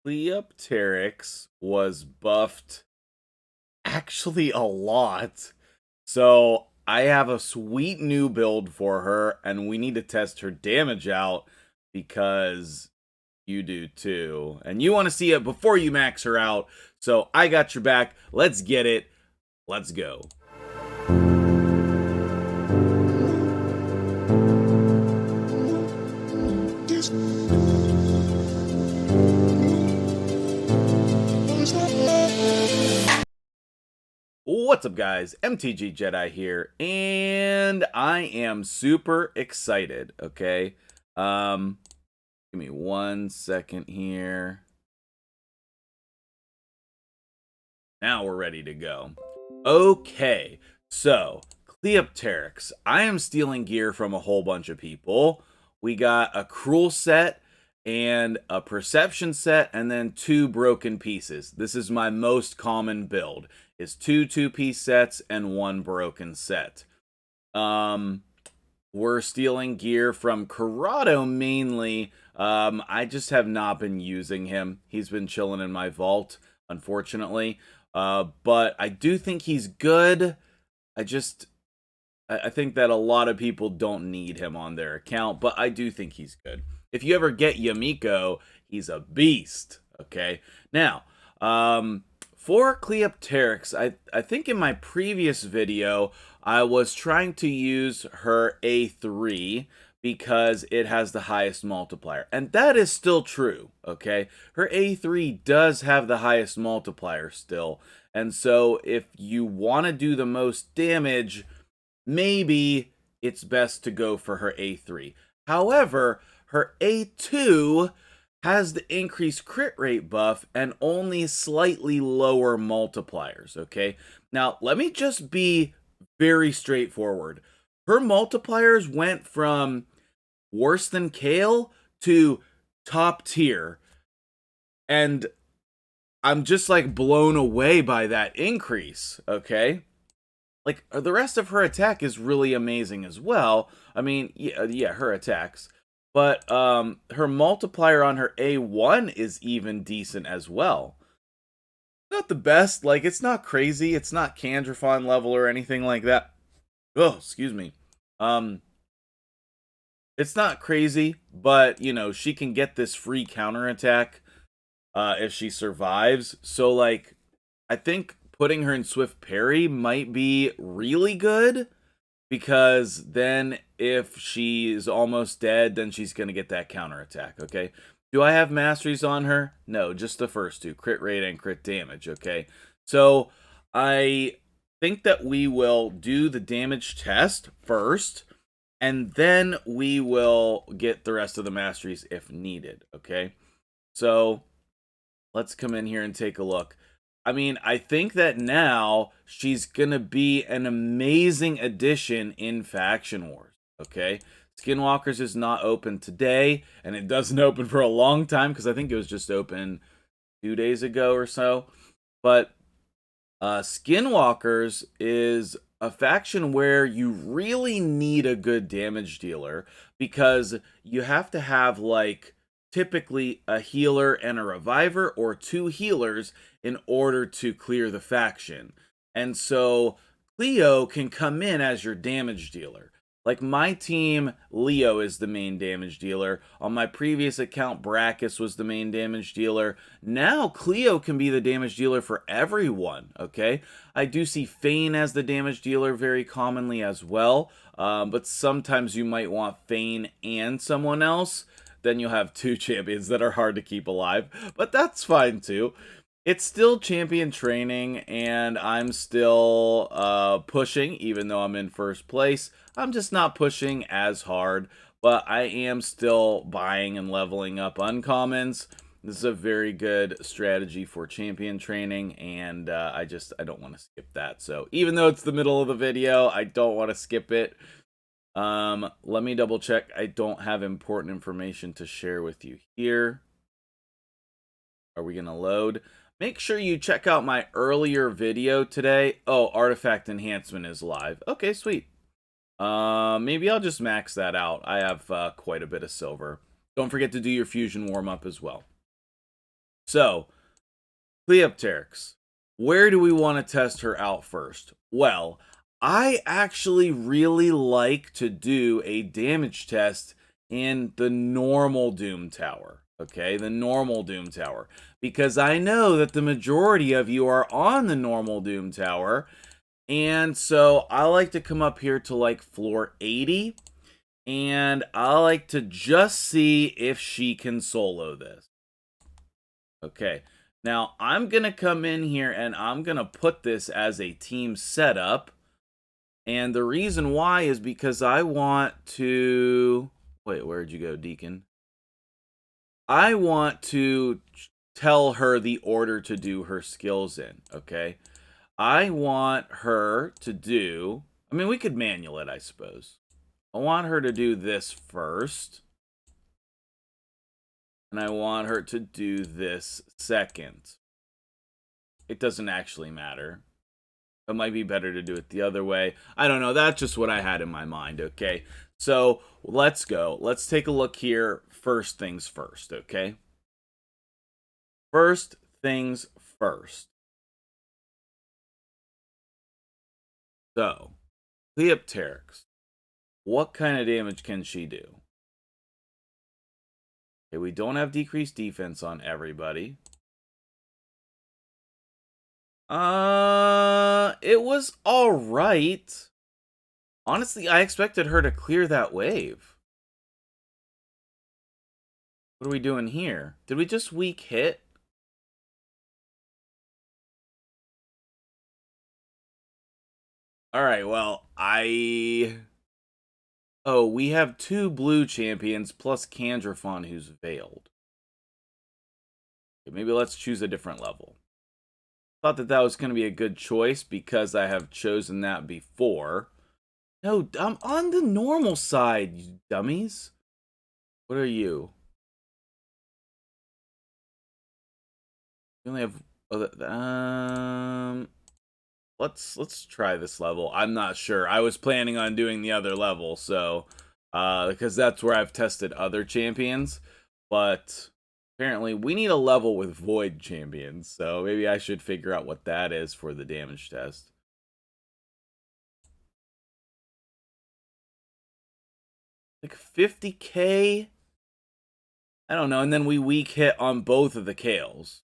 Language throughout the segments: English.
Cleopterix was buffed actually a lot. So I have a sweet new build for her, and we need to test her damage out because you do too. And you want to see it before you max her out. So I got your back. Let's get it. Let's go. What's up, guys? MtgJedi here, and I am super excited. Okay, give me 1 second here. Now we're ready to go. Okay, so Cleopteryx. I am stealing gear from a whole bunch of people. We got a cruel set and a perception set, and then 2 broken pieces. This is my most common build, is 2 2-piece sets and 1 broken set. We're stealing gear from Corrado mainly. I just have not been using him. He's been chilling in my vault, unfortunately. But I do think he's good. I think that a lot of people don't need him on their account, but I do think he's good. If you ever get YuGiOh, he's a beast. Okay, now, for Cleopterix, I think in my previous video, I was trying to use her A3 because it has the highest multiplier. And that is still true, okay? Her A3 does have the highest multiplier still. And so if you want to do the most damage, maybe it's best to go for her A3. However, her A2 has the increased crit rate buff and only slightly lower multipliers, okay? Now, let me just be very straightforward. Her multipliers went from worse than Kale to top tier, and I'm just like blown away by that increase, okay? Like, the rest of her attack is really amazing as well. I mean, yeah, her attacks. But her multiplier on her A1 is even decent as well. Not the best, like, it's not crazy. It's not Candrafon level or anything like that. Oh, excuse me. It's not crazy, but, you know, she can get this free counterattack if she survives. So, like, I think putting her in Swift Parry might be really good, because then if she's almost dead, then she's going to get that counterattack, okay? Do I have masteries on her? No, just the first 2, crit rate and crit damage, okay? So I think that we will do the damage test first, and then we will get the rest of the masteries if needed, okay? So let's come in here and take a look. I mean, I think that now she's going to be an amazing addition in Faction Wars, okay? Skinwalkers is not open today, and it doesn't open for a long time, because I think it was just open 2 days ago or so. But Skinwalkers is a faction where you really need a good damage dealer, because you have to have, like, typically a healer and a reviver, or 2 healers, in order to clear the faction. And so Cleo can come in as your damage dealer. Like, my team, Leo is the main damage dealer. On my previous account, Brachus was the main damage dealer. Now, Cleo can be the damage dealer for everyone, okay? I do see Fane as the damage dealer very commonly as well, but sometimes you might want Fane and someone else. Then you'll have 2 champions that are hard to keep alive, but that's fine too. It's still champion training, and I'm still pushing, even though I'm in first place. I'm just not pushing as hard, but I am still buying and leveling up uncommons. This is a very good strategy for champion training, and I don't want to skip that. So even though it's the middle of the video, I don't want to skip it. Let me double check. I don't have important information to share with you here. Are we going to load? Make sure you check out my earlier video today. Oh, artifact enhancement is live. Okay, sweet. Maybe I'll just max that out. I have quite a bit of silver. Don't forget to do your fusion warm-up as well. So, Cleopterix, where do we want to test her out first? Well, I actually really like to do a damage test in the normal Doom Tower. Okay, the normal Doom Tower. Because I know that the majority of you are on the normal Doom Tower. And so I like to come up here to like floor 80. And I like to just see if she can solo this. Okay. Now, I'm going to come in here and I'm going to put this as a team setup. And the reason why is because I want to... Wait, where'd you go, Deacon? I want to tell her the order to do her skills in, okay? I want her to do... I mean, we could manual it, I suppose. I want her to do this first. And I want her to do this second. It doesn't actually matter. It might be better to do it the other way. I don't know. That's just what I had in my mind, okay? So, let's go. Let's take a look here. First things first, okay? First things first. So, Cleopteryx. What kind of damage can she do? Okay, we don't have decreased defense on everybody. It was alright. Honestly, I expected her to clear that wave. What are we doing here? Did we just weak hit? Alright, well, Oh, we have 2 blue champions plus Candrafon who's veiled. Okay, maybe let's choose a different level. Thought that was going to be a good choice because I have chosen that before. No, I'm on the normal side, you dummies. What are you? You only have... let's try this level. I'm not sure. I was planning on doing the other level, so... because that's where I've tested other champions. But... apparently, we need a level with Void champions, so maybe I should figure out what that is for the damage test. Like 50k? I don't know, and then we weak hit on both of the Kales.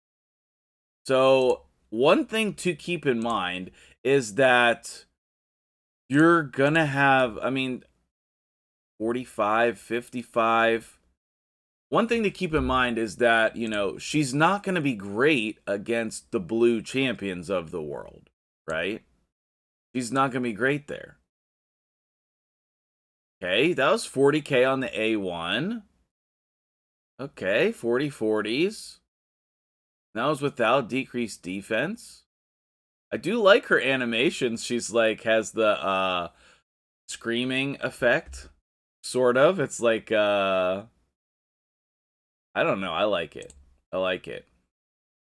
So, one thing to keep in mind is that you're gonna have, I mean, 45, 55... One thing to keep in mind is that, you know, she's not going to be great against the blue champions of the world, right? She's not going to be great there. Okay, that was 40k on the A1. Okay, 40/40s. That was without decreased defense. I do like her animations. She's like, has the screaming effect, sort of. It's like, I don't know. I like it. I like it.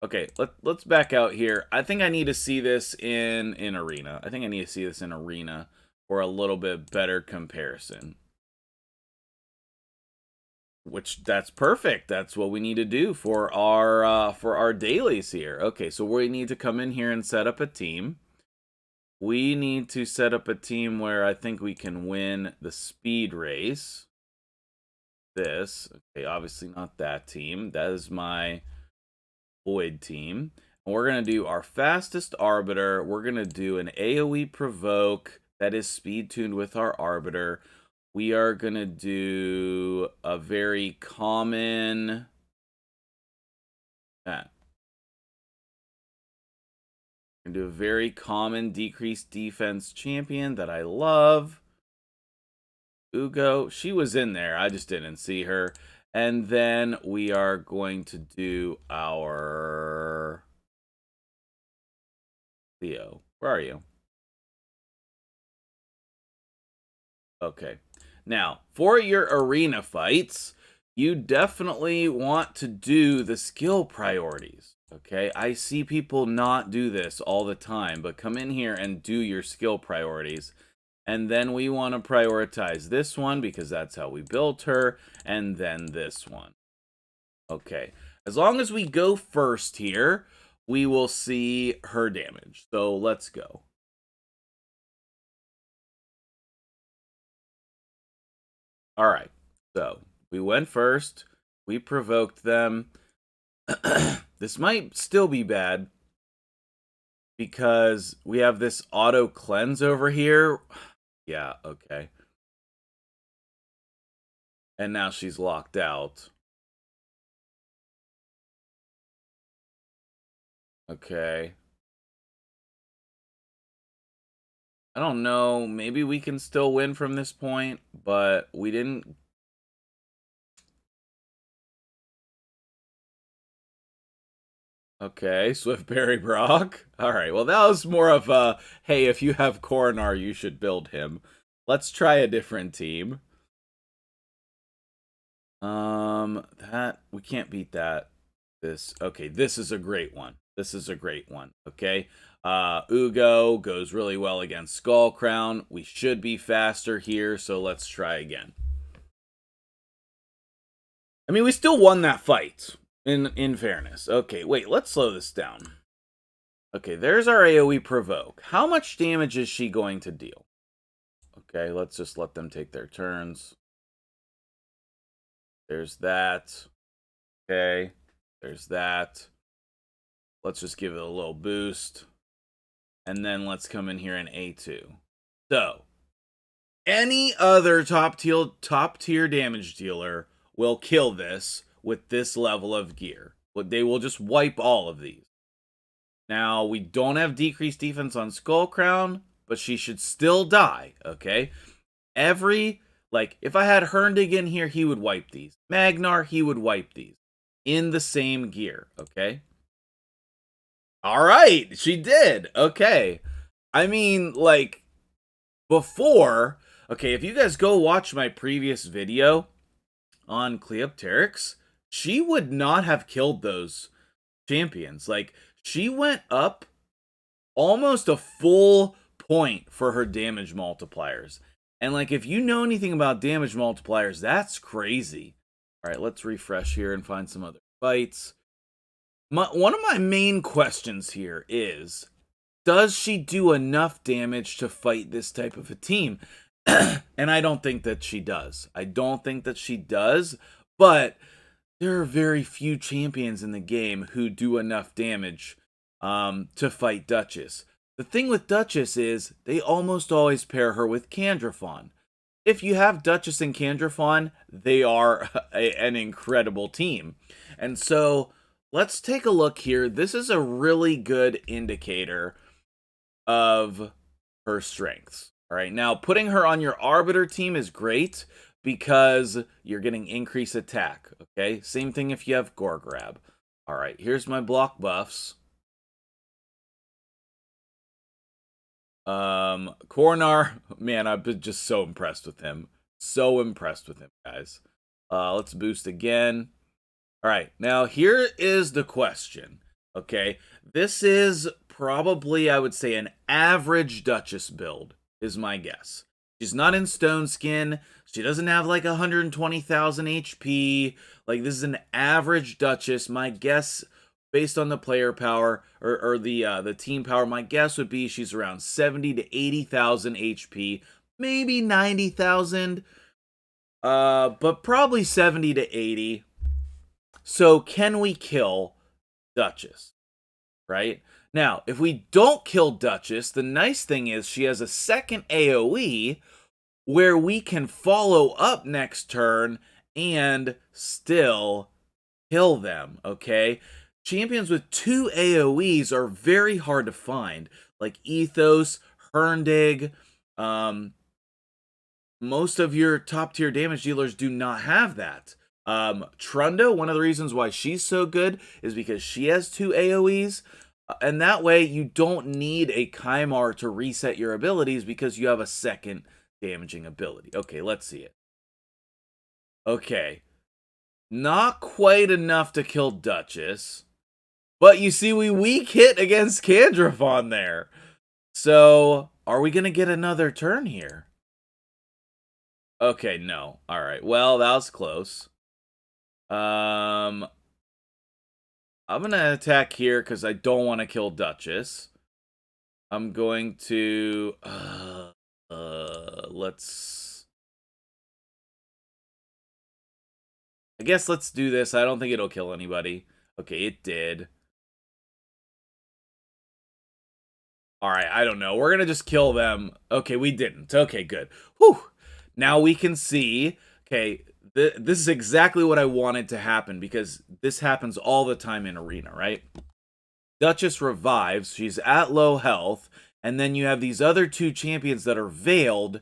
Okay, let's back out here. I think I need to see this in Arena. I think I need to see this in Arena for a little bit better comparison. Which, that's perfect. That's what we need to do for our dailies here. Okay, so we need to come in here and set up a team. We need to set up a team where I think we can win the speed race. This. Okay, obviously not that team. That is my Void team. And we're going to do our fastest Arbiter. We're going to do an AoE provoke that is speed tuned with our Arbiter. We are going to do a very common... We're going to do a very common decreased defense champion that I love. YuGiOh, she was in there. I just didn't see her. And then we are going to do our... Leo, where are you? Okay. Now, for your arena fights, you definitely want to do the skill priorities. Okay, I see people not do this all the time, but come in here and do your skill priorities. And then we want to prioritize this one because that's how we built her, and then this one. Okay. As long as we go first here, we will see her damage. So let's go. All right. So we went first. We provoked them. This might still be bad because we have this auto cleanse over here. Yeah, okay. And now she's locked out. Okay. I don't know. Maybe we can still win from this point, but we didn't. Okay, Swiftberry Brock. All right, well, that was more of a, hey, if you have Coronar, you should build him. Let's try a different team. That, we can't beat that. Okay, this is a great one. This is a great one, okay? YuGiOh goes really well against Skull Crown. We should be faster here, so let's try again. I mean, we still won that fight, in fairness. Okay, wait, let's slow this down. Okay, there's our AoE provoke. How much damage is she going to deal? Okay, let's just let them take their turns. There's that. Okay, there's that. Let's just give it a little boost. And then let's come in here in A2. So, any other top tier damage dealer will kill this with this level of gear. But they will just wipe all of these. Now, we don't have decreased defense on Skull Crown, but she should still die, okay? If I had Herndig in here, he would wipe these. Magnar, he would wipe these. In the same gear, okay? Alright, she did, okay. I mean, like, before, okay, if you guys go watch my previous video on Cleopterix, she would not have killed those champions. Like, she went up almost a full point for her damage multipliers. And, like, if you know anything about damage multipliers, that's crazy. All right, let's refresh here and find some other fights. One of my main questions here is, does she do enough damage to fight this type of a team? And I don't think that she does. I don't think that she does, but there are very few champions in the game who do enough damage to fight Duchess. The thing with Duchess is they almost always pair her with Candrafon. If you have Duchess and Candrafon, they are an incredible team. And so let's take a look here. This is a really good indicator of her strengths. All right, now putting her on your Arbiter team is great because you're getting increased attack. Okay, same thing if you have Gore Grab. All right, here's my block buffs. Coronar, man, I've been just so impressed with him. So impressed with him, guys. Let's boost again. All right, now here is the question. Okay, this is probably, I would say, an average Duchess build, is my guess. She's not in Stone Skin. She doesn't have like 120,000 HP. Like, this is an average Duchess. My guess, based on the player power or the team power, my guess would be she's around 70 to 80,000 HP, maybe 90,000, but probably 70 to 80. So can we kill Duchess? Right? Now, if we don't kill Duchess, the nice thing is she has a second AoE where we can follow up next turn and still kill them, okay? Champions with 2 AoEs are very hard to find, like Ethos, Herndig. Most of your top tier damage dealers do not have that. Trunda, one of the reasons why she's so good is because she has 2 AoEs. And that way you don't need a Kymar to reset your abilities because you have a second damaging ability. Okay, let's see it. Okay. Not quite enough to kill Duchess. But you see, we weak hit against Candrafon there. So, are we going to get another turn here? Okay, no. Alright, well, that was close. I'm going to attack here because I don't want to kill Duchess. I'm going to... let's... I guess let's do this. I don't think it'll kill anybody. Okay, it did. Alright, I don't know. We're going to just kill them. Okay, we didn't. Okay, good. Whew. Now we can see... Okay, this is exactly what I wanted to happen, because this happens all the time in Arena, right? Duchess revives. She's at low health. And then you have these other two champions that are veiled.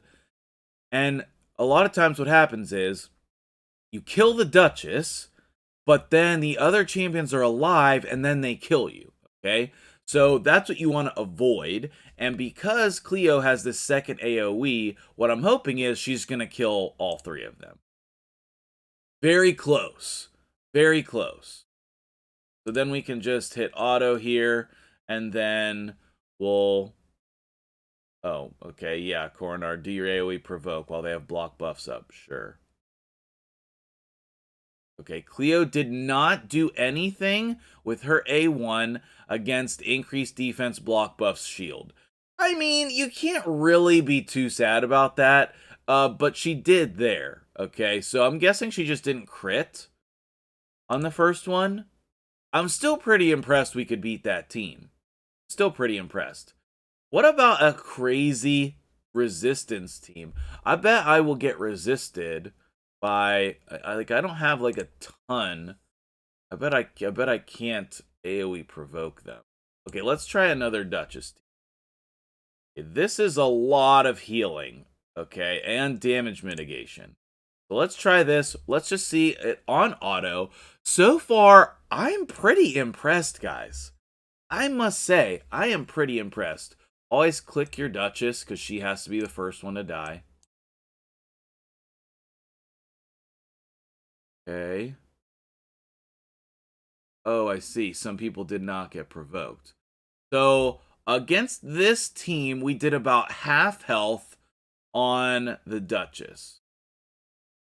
And a lot of times what happens is you kill the Duchess, but then the other champions are alive and then they kill you. Okay? So that's what you want to avoid. And because Cleo has this second AoE, what I'm hoping is she's going to kill all three of them. Very close. Very close. So then we can just hit auto here, and then we'll... Oh, okay, yeah, Coronar, do your AoE provoke while they have block buffs up. Sure. Okay, Cleo did not do anything with her A1 against increased defense block buffs shield. I mean, you can't really be too sad about that, but she did there. Okay, so I'm guessing she just didn't crit on the first one. I'm still pretty impressed we could beat that team. Still pretty impressed. What about a crazy resistance team? I bet I will get resisted by... I don't have like a ton. I bet I can't AoE provoke them. Okay, let's try another Duchess team. Okay, this is a lot of healing, okay, and damage mitigation. So let's try this. Let's just see it on auto. So far, I'm pretty impressed, guys. I must say, I am pretty impressed. Always click your Duchess, because she has to be the first one to die. Okay. Oh, I see. Some people did not get provoked. So, against this team, we did about half health on the Duchess.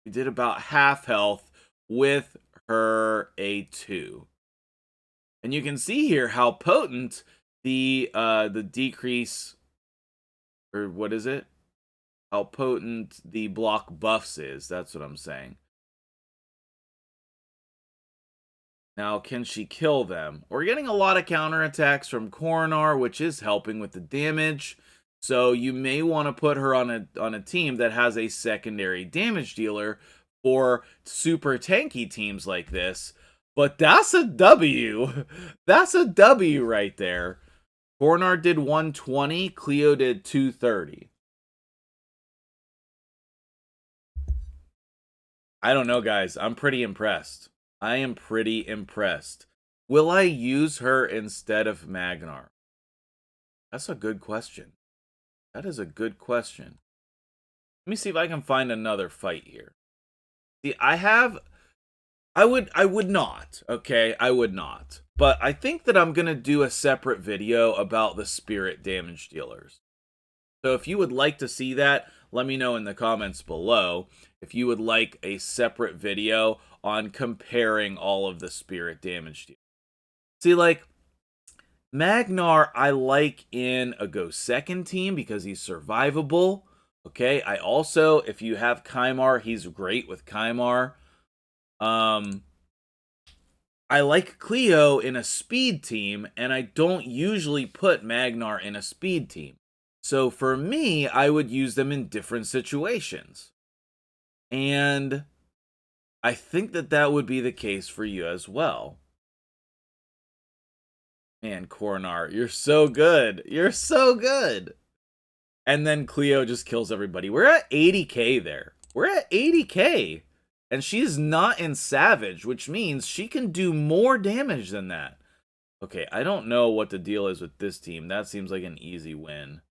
We did about half health with her A2. And you can see here how potent the decrease, or what is it? How potent the block buffs is. That's what I'm saying. Now, can she kill them? We're getting a lot of counterattacks from Coronar, which is helping with the damage. So you may want to put her on a team that has a secondary damage dealer for super tanky teams like this. But that's a W. That's a W right there. Coronar did 120. Cleo did 230. I don't know, guys. I'm pretty impressed. I am pretty impressed. Will I use her instead of Magnar? That's a good question. That is a good question. Let me see if I can find another fight here. See, I would not, okay? I would not. But I think that I'm going to do a separate video about the spirit damage dealers. So if you would like to see that, let me know in the comments below if you would like a separate video on comparing all of the spirit damage dealers. See, like, Magnar I like in a go second team because he's survivable. Okay, I also, if you have Kymar, he's great with Kymar. I like Cleo in a speed team, and I don't usually put Magnar in a speed team. So for me, I would use them in different situations. And I think that that would be the case for you as well. Man, Coronar, you're so good. You're so good. And then Cleo just kills everybody. We're at 80k there. We're at 80k. And she's not in Savage, which means she can do more damage than that. Okay, I don't know what the deal is with this team. That seems like an easy win.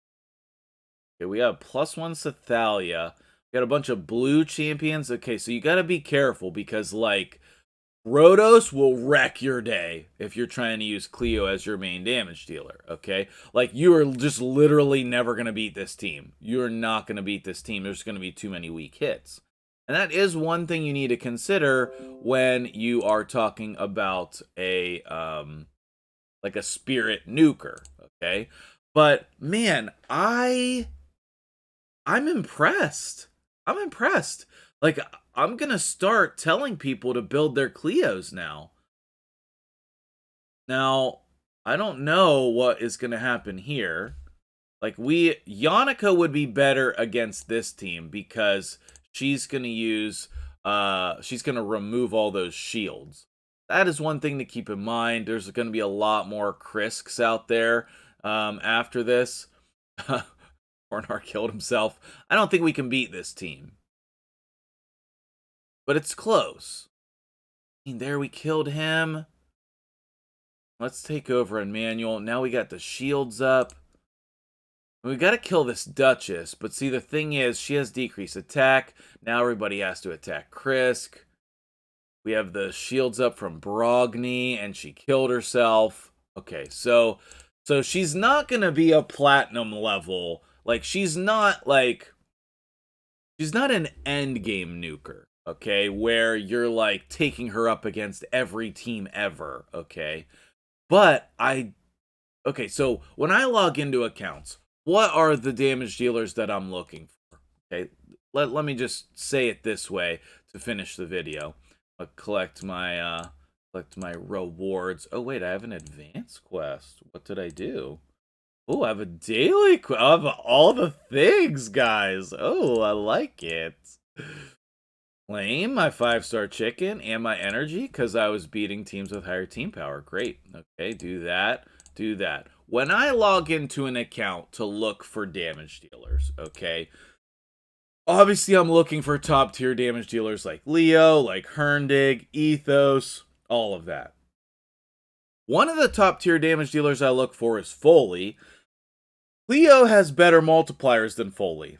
Okay, we have +1 Sathalia. We got a bunch of blue champions. Okay, so you got to be careful because, like, Rhodos will wreck your day if you're trying to use Cleo as your main damage dealer, okay? Like, you are just literally never going to beat this team. You're not going to beat this team. There's going to be too many weak hits. And that is one thing you need to consider when you are talking about a like a spirit nuker, okay? But man, I'm impressed. I'm impressed. Like, I'm gonna start telling people to build their Cleos now. Now, I don't know what is gonna happen here. Like, Yannicka would be better against this team because she's gonna use she's gonna remove all those shields. That is one thing to keep in mind. There's gonna be a lot more Crisks out there after this. Ornar killed himself. I don't think we can beat this team. But it's close. I mean, there we killed him. Let's take over in manual. Now we got the shields up. We got to kill this Duchess, but see, the thing is, she has decreased attack. Now everybody has to attack Krisk. We have the shields up from Brogni, and she killed herself. Okay, so she's not going to be a platinum level. Like, she's not an end game nuker, okay, where you're, like, taking her up against every team ever, okay? But okay, so when I log into accounts, what are the damage dealers that I'm looking for? Okay, let me just say it this way to finish the video. I'll collect my rewards. Oh wait, I have an advanced quest. What did I do? Oh, I have a daily quest. I have all the things, guys. Oh, I like it. Claim my 5-star chicken and my energy because I was beating teams with higher team power. Great. Okay, do that. Do that. When I log into an account to look for damage dealers, okay, obviously I'm looking for top tier damage dealers like Leo, like Herndig, Ethos, all of that. One of the top tier damage dealers I look for is Foley. Leo has better multipliers than Foley.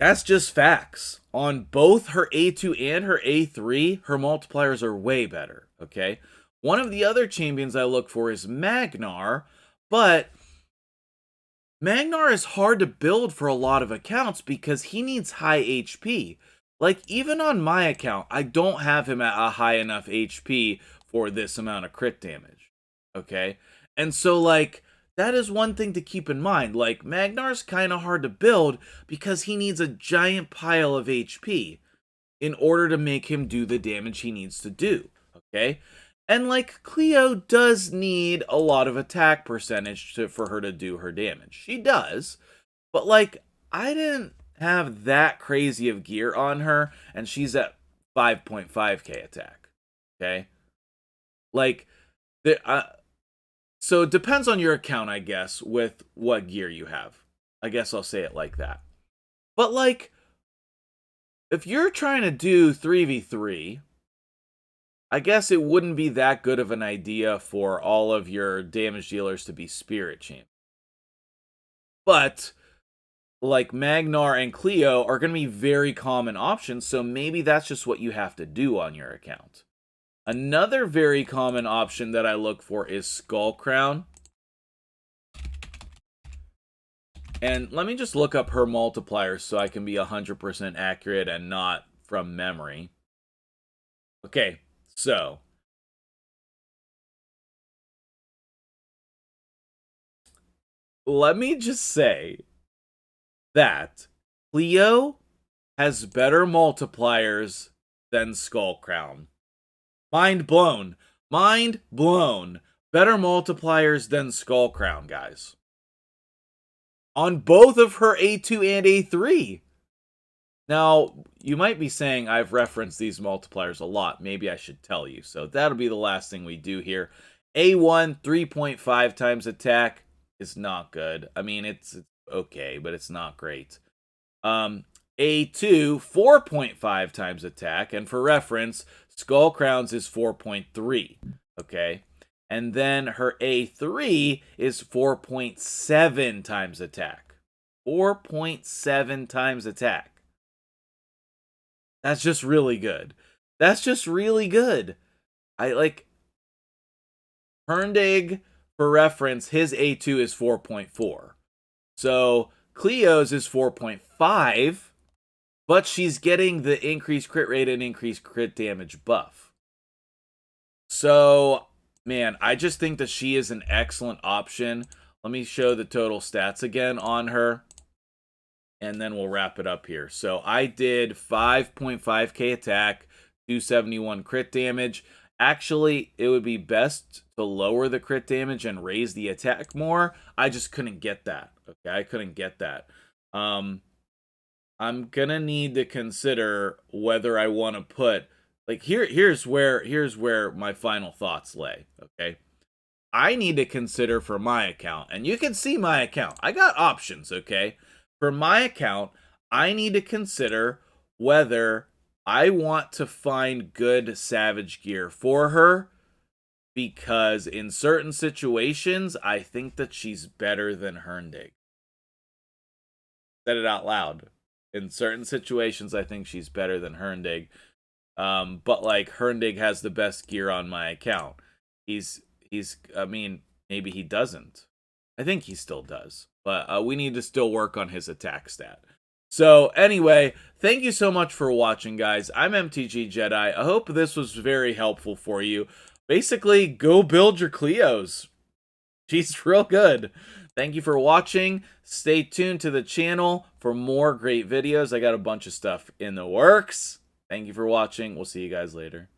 That's just facts. On both her A2 and her A3, her multipliers are way better, okay? One of the other champions I look for is Magnar, but Magnar is hard to build for a lot of accounts because he needs high HP. Like, even on my account, I don't have him at a high enough HP for this amount of crit damage, okay? And so, like, that is one thing to keep in mind. Like, Magnar's kind of hard to build because he needs a giant pile of HP in order to make him do the damage he needs to do, okay? And, like, Cleo does need a lot of attack percentage for her to do her damage. She does, but, like, I didn't have that crazy of gear on her, and she's at 5.5k attack, okay? Like, so it depends on your account, I guess, with what gear you have. I guess I'll say it like that. But, like, if you're trying to do 3v3, I guess it wouldn't be that good of an idea for all of your damage dealers to be Spirit Champ. But, like, Magnar and Cleo are going to be very common options, so maybe that's just what you have to do on your account. Another very common option that I look for is Skull Crown. And let me just look up her multipliers so I can be 100% accurate and not from memory. Okay, so let me just say that Cleo has better multipliers than Skull Crown. Mind blown. Mind blown. Better multipliers than Skull Crown, guys. On both of her A2 and A3. Now, you might be saying I've referenced these multipliers a lot. Maybe I should tell you. So that'll be the last thing we do here. A1, 3.5 times attack is not good. I mean, it's okay, but it's not great. A2, 4.5 times attack. And for reference, Skull Crowns is 4.3. Okay. And then her A3 is 4.7 times attack. 4.7 times attack. That's just really good. That's just really good. I like Herndig, for reference, his A2 is 4.4. So Cleo's is 4.5. but she's getting the increased crit rate and increased crit damage buff. So, man, I just think that she is an excellent option. Let me show the total stats again on her, and then we'll wrap it up here. So I did 5.5k attack, 271 crit damage. Actually, it would be best to lower the crit damage and raise the attack more. I just couldn't get that. Okay, I couldn't get that. I'm gonna need to consider whether I want to put, like, here's where my final thoughts lay. Okay, I need to consider for my account, and you can see my account. I got options. Okay, for my account, I need to consider whether I want to find good savage gear for her, because in certain situations, I think that she's better than Herndig. Said it out loud. In certain situations, I think she's better than Herndig. But like, Herndig has the best gear on my account. I mean, maybe he doesn't. I think he still does. But we need to still work on his attack stat. So anyway, thank you so much for watching, guys. I'm MtgJedi. I hope this was very helpful for you. Basically, go build your Cleos. She's real good. Thank you for watching. Stay tuned to the channel for more great videos. I got a bunch of stuff in the works. Thank you for watching. We'll see you guys later.